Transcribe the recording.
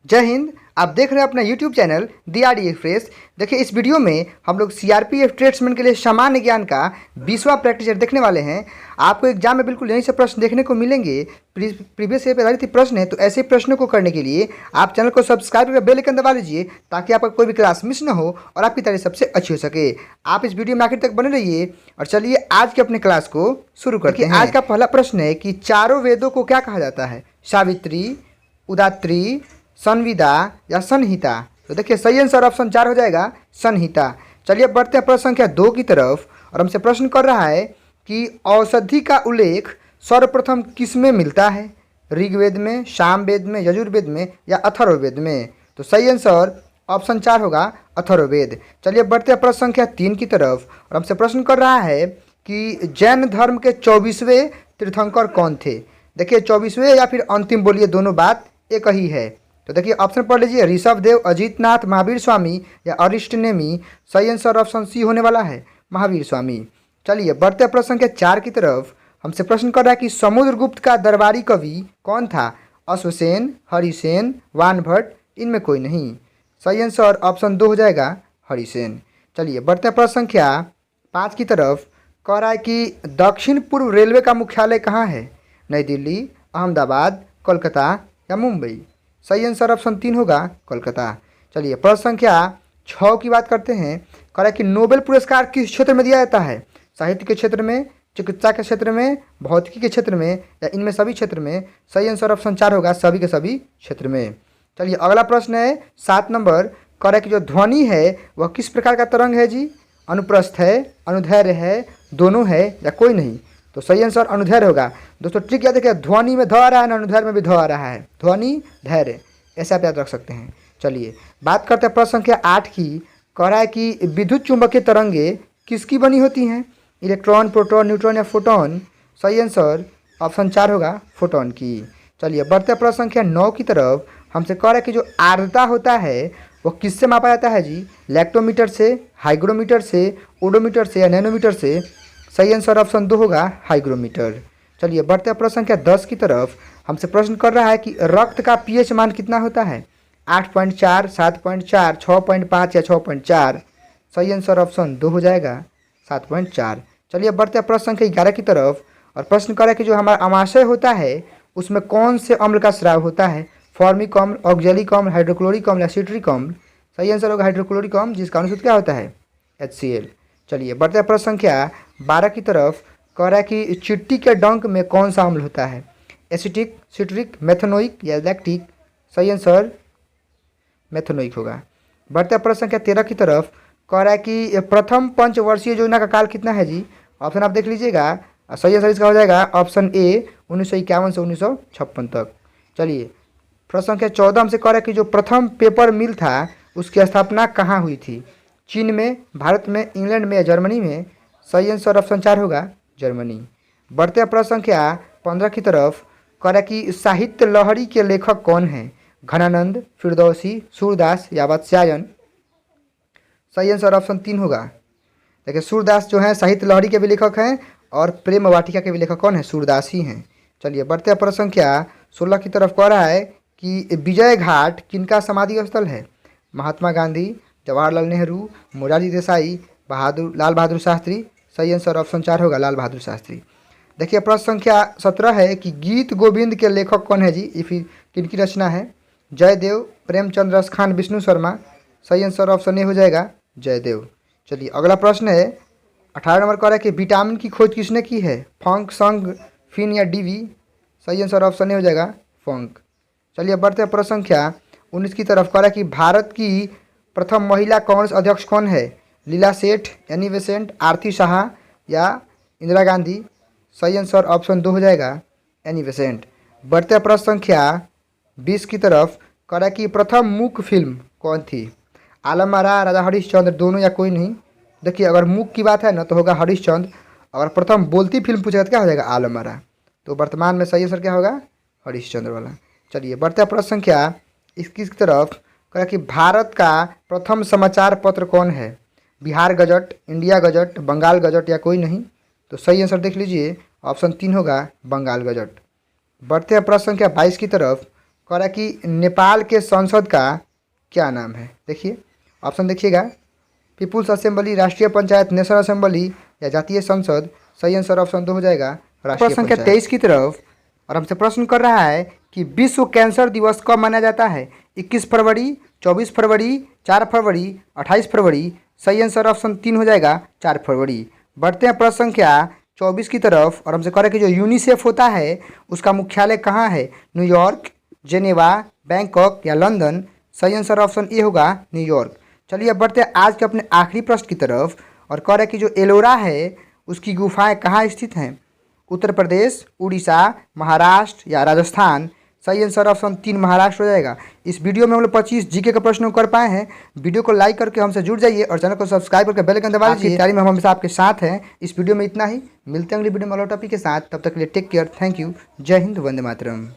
जय हिंद। आप देख रहे हैं अपना यूट्यूब चैनल DRD एक्सप्रेस। देखिए, इस वीडियो में हम लोग CRPF ट्रेड्समैन के लिए सामान्य ज्ञान का 20वां प्रैक्टिस सेट देखने वाले हैं। आपको एग्जाम में बिल्कुल यहीं से प्रश्न देखने को मिलेंगे। प्रीवियस ईयर पर आधारित प्रश्न है, तो ऐसे प्रश्नों को करने के लिए आप चैनल को सब्सक्राइब करके बेल आइकन दबा लीजिए, ताकि आपका कोई भी क्लास मिस ना हो और आपकी तैयारी सबसे अच्छी हो सके। आप इस वीडियो में आखिर तक बने रहिए और चलिए आज के अपने क्लास को शुरू करते हैं। आज का पहला प्रश्न है कि चारों वेदों को क्या कहा जाता है? सावित्री, उदात्री, संविदा या संहिता? तो देखिए, सही आंसर ऑप्शन 4 हो जाएगा, संहिता। चलिए बढ़ते हैं प्रश्न संख्या 2 की तरफ। और हमसे प्रश्न कर रहा है कि औषधि का उल्लेख सर्वप्रथम किस में मिलता है? ऋग्वेद में, सामवेद में, यजुर्वेद में या अथर्ववेद में? तो सही आंसर ऑप्शन 4 होगा, अथर्ववेद। चलिए बढ़ते हैं प्रश्न संख्या 3 की तरफ। और हमसे प्रश्न कर रहा है कि जैन धर्म के 24वें तीर्थंकर कौन थे? देखिए, 24वें या फिर अंतिम बोलिए, दोनों बात एक ही है। तो देखिए, ऑप्शन पढ़ लीजिए, ऋषभदेव, अजीतनाथ, महावीर स्वामी या अरिष्टनेमी। सही आंसर ऑप्शन सी होने वाला है, महावीर स्वामी। चलिए बढ़ते हैं प्रश्न संख्या 4 की तरफ। हमसे प्रश्न कर रहा है कि समुद्रगुप्त का दरबारी कवि कौन था? अश्वसेन, हरिसेन, वानभट्ट, इनमें कोई नहीं। सही आंसर ऑप्शन 2 हो जाएगा, हरिसेन। चलिए बढ़ते हैं प्रश्न संख्या 5 की तरफ। कह रहा है कि दक्षिण पूर्व रेलवे का मुख्यालय कहाँ है? नई दिल्ली, अहमदाबाद, कोलकाता या मुंबई? सही आंसर ऑप्शन 3 होगा, कोलकाता। चलिए प्रश्न संख्या 6 की बात करते हैं। कह रहा है कि नोबेल पुरस्कार किस क्षेत्र में दिया जाता है? साहित्य के क्षेत्र में, चिकित्सा के क्षेत्र में, भौतिकी के क्षेत्र में या इनमें सभी क्षेत्र में? सही आंसर ऑप्शन 4 होगा, सभी के सभी क्षेत्र में। चलिए अगला प्रश्न है 7 नंबर। कह रहा है कि जो ध्वनि है वह किस प्रकार का तरंग है जी? अनुप्रस्थ है, अनुदैर्घ्य है, दोनों है या कोई नहीं? तो सही आंसर अनुदैर्घ्य होगा। दोस्तों ट्रिक याद रखिए, ध्वनि में ध आ रहा है ना, अनुदैर्घ्य में भी ध आ रहा है, ध्वनि धैर्य, ऐसे आप याद रख सकते हैं। चलिए बात करते हैं प्रश्न संख्या 8 की। कह रहा है कि विद्युत चुंबकीय तरंगे किसकी बनी होती हैं? इलेक्ट्रॉन, प्रोटॉन, न्यूट्रॉन या फोटोन? सही आंसर ऑप्शन 4 होगा, फोटोन की। चलिए बढ़ते हैं प्रश्न संख्या 9 की तरफ। हमसे कह रहा है कि जो आर्द्रता होता है वो किससे मापा जाता है जी? लैक्टोमीटर से, हाइग्रोमीटर से, ओडोमीटर से या नैनोमीटर से? सही आंसर ऑप्शन 2 होगा, हाइग्रोमीटर। चलिए बढ़ते हैं प्रश्न संख्या 10 की तरफ। हमसे प्रश्न कर रहा है कि रक्त का pH मान कितना होता है? 8.4, 7.4, 6.5 या 6.4? सही आंसर ऑप्शन 2 हो जाएगा, 7.4। चलिए बढ़ते हैं प्रश्न संख्या 11 की तरफ। और प्रश्न कर रहा है कि जो हमारा अमाशय होता है उसमें कौन से अम्ल का स्राव होता है? फॉर्मिक अम्ल, ऑक्जेलिक अम्ल, हाइड्रोक्लोरिक अम्ल या सिट्रिक अम्ल? सही आंसर होगा, हाइड्रोक्लोरिक अम्ल, जिसका अनुसूत्र क्या होता है? HCl। चलिए बढ़ते हैं प्रश्न संख्या 12 की तरफ। कह रहा है कि चिट्टी के डंक में कौन सा अम्ल होता है? एसिटिक, सिट्रिक, मेथनोइक या लैक्टिक? सही आंसर मेथनोइक होगा। बढ़ते हैं प्रश्न संख्या 13 की तरफ। कह रहा है कि प्रथम पंचवर्षीय योजना का काल कितना है जी? ऑप्शन आप देख लीजिएगा। सही आंसर इसका हो जाएगा ऑप्शन ए, 1951 से 1956 तक। चलिए प्रश्न संख्या 14 हमसे कह रहा है कि जो प्रथम पेपर मिल था उसकी स्थापना कहाँ हुई थी? चीन में, भारत में, इंग्लैंड में या जर्मनी में? सही आंसर ऑप्शन 4 होगा, जर्मनी। बढ़ते हैं प्रश्न संख्या 15 की तरफ। कह रहा है कि साहित्य लहरी के लेखक कौन हैं? घनानंद, फिरदौसी, सूरदास या वात्स्यायन? सही आंसर ऑप्शन 3 होगा। देखिए, सूरदास जो है साहित्य लहरी के भी लेखक हैं और प्रेम वाटिका के भी लेखक कौन है? सूरदास ही हैं। चलिए बढ़ते हैं प्रश्न संख्या 16 की तरफ। कह रहा है कि विजय घाट किनका समाधि स्थल है? महात्मा गांधी, जवाहरलाल नेहरू, मोरारजी देसाई, लाल बहादुर शास्त्री? सही आंसर ऑप्शन 4 होगा, लाल बहादुर शास्त्री। देखिए प्रश्न संख्या 17 है कि गीत गोविंद के लेखक कौन है जी? ये फिर किनकी रचना है? जयदेव, प्रेमचंद, रसखान, विष्णु शर्मा? सही आंसर ऑप्शन ए हो जाएगा, जयदेव। चलिए अगला प्रश्न है 18 नंबर। कह रहा है कि विटामिन की खोज किसने की है? फंक, संग, फिन या डीवी? सही आंसर ऑप्शन ए हो जाएगा, फंक। चलिए बढ़ते हैं प्रश्न संख्या 19 की तरफ। कह रहा है कि भारत की प्रथम महिला कांग्रेस अध्यक्ष कौन है? लीला सेठ, एनी बेसेंट, आरती शाह या इंदिरा गांधी? सही आंसर ऑप्शन 2 हो जाएगा, एनी बेसेंट। बढ़ते हैं प्रश्न संख्या 20 की तरफ। कह रहा है कि प्रथम मूक फिल्म कौन थी? आलम आरा, राजा हरिश्चंद्र, दोनों या कोई नहीं? देखिए, अगर मूक की बात है ना तो होगा हरिश्चंद्र। अगर प्रथम बोलती फिल्म पूछेगा तो क्या हो जाएगा? आलम आरा। तो वर्तमान में सही आंसर क्या होगा? हरिश्चंद्र वाला। चलिए बढ़ते हैं प्रश्न संख्या 21 की तरफ। कह रहा है कि भारत का प्रथम समाचार पत्र कौन है? Bihar gazette, India gazette, Bengal gazette या कोई नहीं? तो सही आंसर देख लीजिए, ऑप्शन 3 होगा, बंगाल गजट। बढ़ते हैं प्रश्न संख्या 22 की तरफ। कह रहा है कि नेपाल के संसद का क्या नाम है। देखिए ऑप्शन देखिएगा, पीपुल्स असेंबली, राष्ट्रीय पंचायत, नेशनल असेंबली या जातीय संसद। सही आंसर ऑप्शन 2 हो जाएगा राष्ट्रीय संख्या 23 की तरफ। और हमसे प्रश्न कर रहा है कि विश्व कैंसर दिवस कब मनाया जाता है। 21 फरवरी, 24 फरवरी, 4 फरवरी, 28 फरवरी। सही आंसर ऑप्शन 3 हो जाएगा 4 फरवरी। बढ़ते हैं प्रश्न संख्या 24 की तरफ। और हमसे कह रहे हैं कि जो यूनिसेफ होता है उसका मुख्यालय कहाँ है। न्यूयॉर्क, जेनेवा, बैंकॉक या लंदन। सही आंसर ऑप्शन ए होगा न्यूयॉर्क। चलिए अब बढ़ते हैं आज के अपने आखिरी प्रश्न की तरफ। और कह रहे हैं कि जो एलोरा है उसकी गुफाएं कहाँ स्थित हैं। उत्तर प्रदेश, उड़ीसा, महाराष्ट्र या राजस्थान। सही आंसर ऑप्शन 3 महाराष्ट्र हो जाएगा। इस वीडियो में हम लोग 25 जीके का प्रश्न कर पाए हैं। वीडियो को लाइक करके हमसे जुड़ जाइए और चैनल को सब्सक्राइब करके बेल आइकन दबा दीजिए। तैयारी में हम हमेशा आपके साथ हैं। इस वीडियो में इतना ही, मिलते हैं अगली वीडियो में अगले टॉपिक के साथ। तब तक के लिए टेक केयर, थैंक यू, जय हिंद, वंदे मातरम।